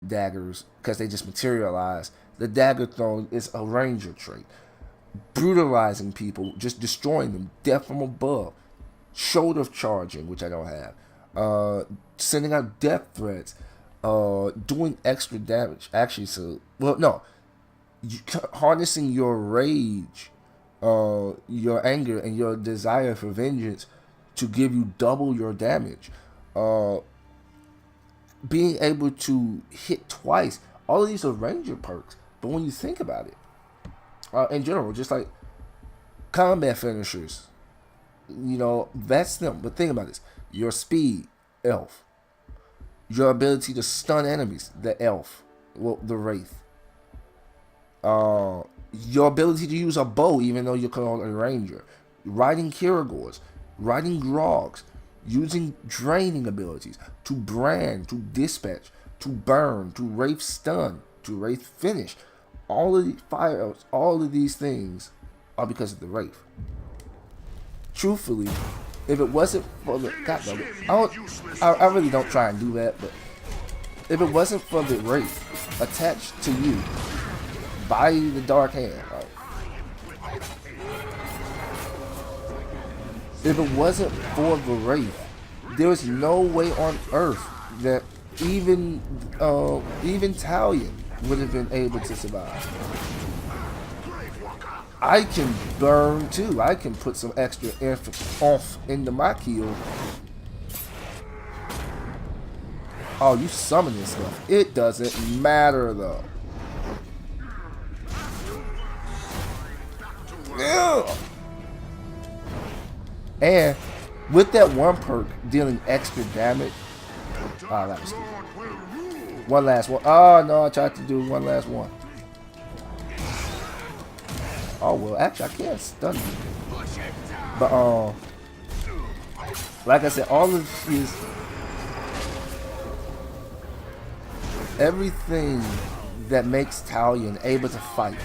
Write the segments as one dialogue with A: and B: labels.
A: daggers because they just materialize. The dagger throwing is a ranger trait. Brutalizing people, just destroying them, death from above. Shoulder charging, which I don't have. Sending out death threats. Doing extra damage. Actually, so well, no, harnessing your rage, your anger, and your desire for vengeance to give you double your damage. Being able to hit twice. All of these are ranger perks, but when you think about it, in general, just like combat finishers, that's them. But think about this: your speed, elf. Your ability to stun enemies, the elf, well, the wraith. Your ability to use a bow, even though you're called a ranger. Riding Kirigors, riding Grogs, using draining abilities to brand, to dispatch, to burn, to wraith stun, to wraith finish. All of the fires, all of these things are because of the wraith. Truthfully, if it wasn't for the I really don't try and do that, but if it wasn't for the wraith attached to you by the dark hand, right? If it wasn't for the wraith, there is no way on earth that even Talion would have been able to survive. I can burn too. I can put some extra oomph into my kill. Oh, you summon this stuff. It doesn't matter though. Yeah. And with that one perk dealing extra damage. Oh, that was good. One last one. Oh no, I tried to do one last one. Oh well, actually I can't stun you. But like I said, all of these, everything that makes Talion able to fight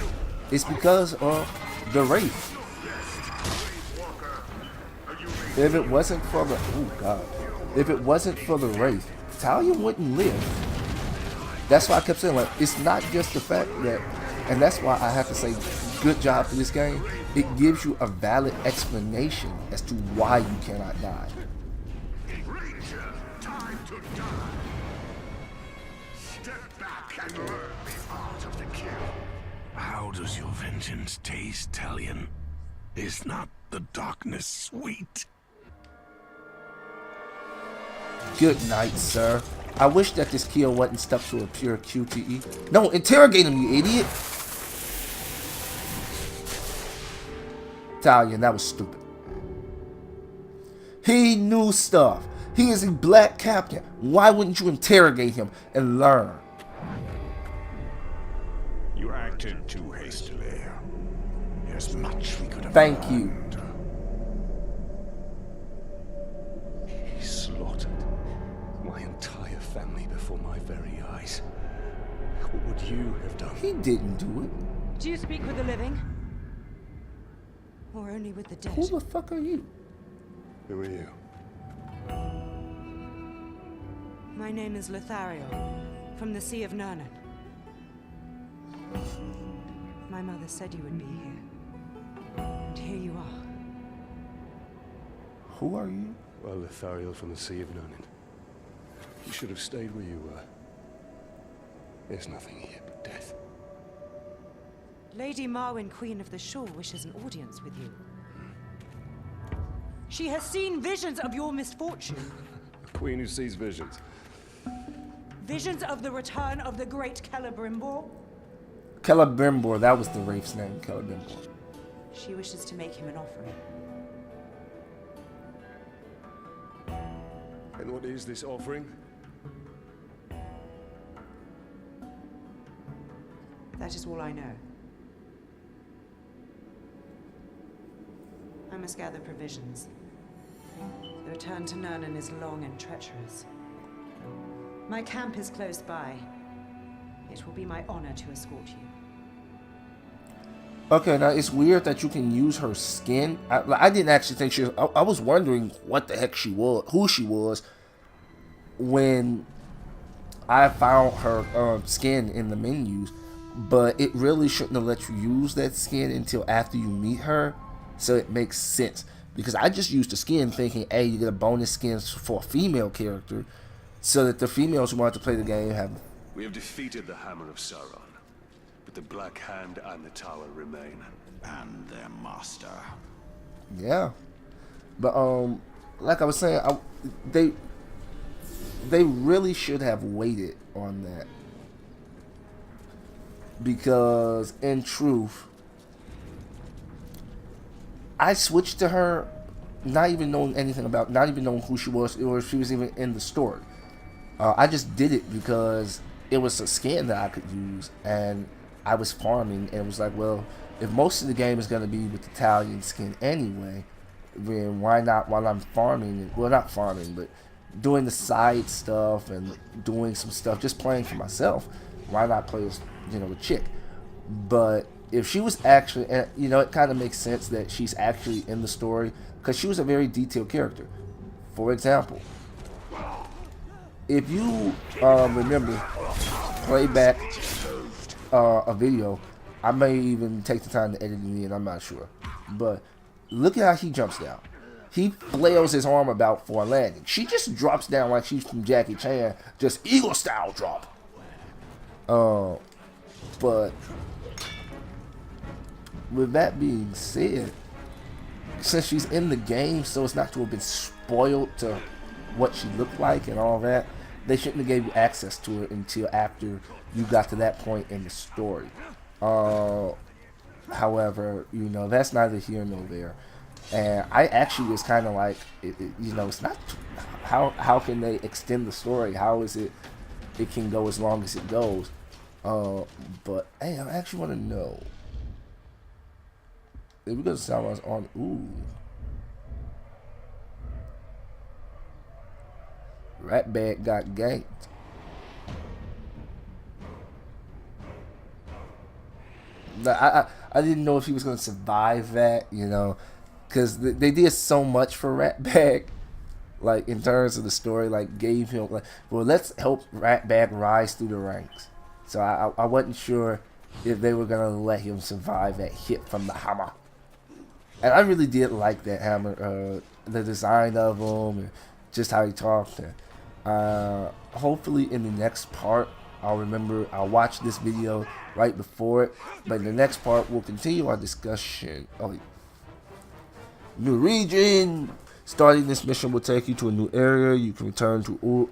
A: is because of the wraith. If it wasn't for the if it wasn't for the wraith, Talion wouldn't live. That's why I kept saying, like, it's not just the fact that, and that's why I have to say good job for this game. It gives you a valid explanation as to why you cannot die.
B: Ranger, time to die. Step back and learn the art of the kill.
C: How does your vengeance taste, Talion? Is not the darkness sweet?
A: Good night, sir. I wish that this kill wasn't stuck to a pure QTE. No, interrogate him, you idiot! Talion, that was stupid. He knew stuff. He is a black captain. Why wouldn't you interrogate him and learn?
C: You acted too hastily. There's much we could have
A: Thank
C: learned.
A: you.
D: He slaughtered my entire family before my very eyes. What would you have done?
A: He didn't do it.
E: Do you speak with the living? Or only with the dead?
A: Who the fuck are you?
D: Who are you?
E: My name is Lothario, from the Sea of Nurnen. My mother said you would be here. And here you are.
A: Who are you?
D: Well, Lothario from the Sea of Nurnen. You should have stayed where you were. There's nothing here but death.
E: Lady Marwyn, Queen of the Shore, wishes an audience with you. She has seen visions of your misfortune.
D: A queen who sees visions.
E: Visions of the return of the great Celebrimbor.
A: Celebrimbor, that was the wraith's name, Celebrimbor.
E: She wishes to make him an offering.
D: And what is this offering?
E: That is all I know. I must gather provisions. The return to Nurnen is long and treacherous. My camp is close by. It will be my honor to escort you.
A: Okay, now it's weird that you can use her skin. I didn't actually think she was, I was wondering what the heck she was, who she was, when I found her skin in the menus, but it really shouldn't have let you use that skin until after you meet her, so it makes sense. Because I just used the skin thinking, hey, you get a bonus skin for a female character, so that the females who want to play the game have.
D: We have defeated the Hammer of Sauron, but the Black Hand and the Tower remain.
C: And their master.
A: Yeah, but like I was saying, they really should have waited on that, because in truth, I switched to her not even knowing anything about, not even knowing who she was or if she was even in the story. I just did it because it was a skin that I could use, and I was farming, and it was like, well, if most of the game is going to be with the Italian skin anyway, then why not, while I'm farming, well, not farming, but doing the side stuff and doing some stuff, just playing for myself, why not play as, the chick? But if she was actually, and it kind of makes sense that she's actually in the story, because she was a very detailed character. For example, if you remember, play back a video, I may even take the time to edit it in, I'm not sure, but look at how he jumps down. He flails his arm about for a landing. She just drops down like she's from Jackie Chan, just eagle style drop. But with that being said, since she's in the game, so it's not to have been spoiled to what she looked like and all that, they shouldn't have gave you access to it until after you got to that point in the story. However, that's neither here nor there. And I actually was kind of like, it's not, how can they extend the story? How is it can go as long as it goes? But hey, I actually want to know. If we go to Sauron's army, Ratbag got ganked. I didn't know if he was going to survive that, because they did so much for Ratbag, like in terms of the story, like gave him like, well, let's help Ratbag rise through the ranks. So I wasn't sure if they were going to let him survive that hit from the hammer. And I really did like that hammer, the design of him, and just how he talked. And, hopefully in the next part, I'll watch this video right before it. But in the next part, we'll continue our discussion. New region. Starting this mission will take you to a new area. You can return to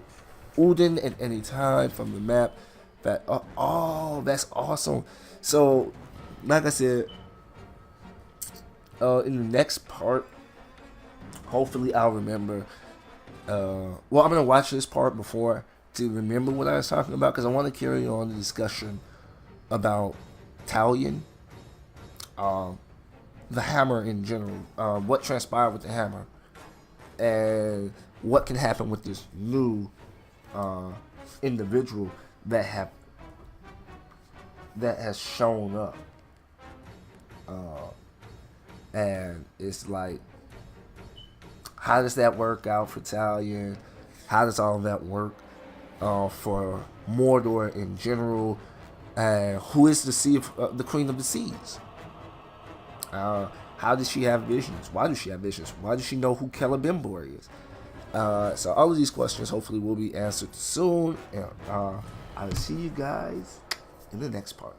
A: Ulden at any time from the map. That's awesome. So, like I said, in the next part, hopefully I'll remember. I'm gonna watch this part before to remember what I was talking about, because I want to carry on the discussion about Talion, the hammer in general, what transpired with the hammer, and what can happen with this new individual that has shown up. And it's like, how does that work out for Talion? How does all of that work for Mordor in general? And who is the Queen of the Seas? How does she have visions? Why does she have visions? Why does she know who Celebrimbor is? So all of these questions hopefully will be answered soon. And I will see you guys in the next part.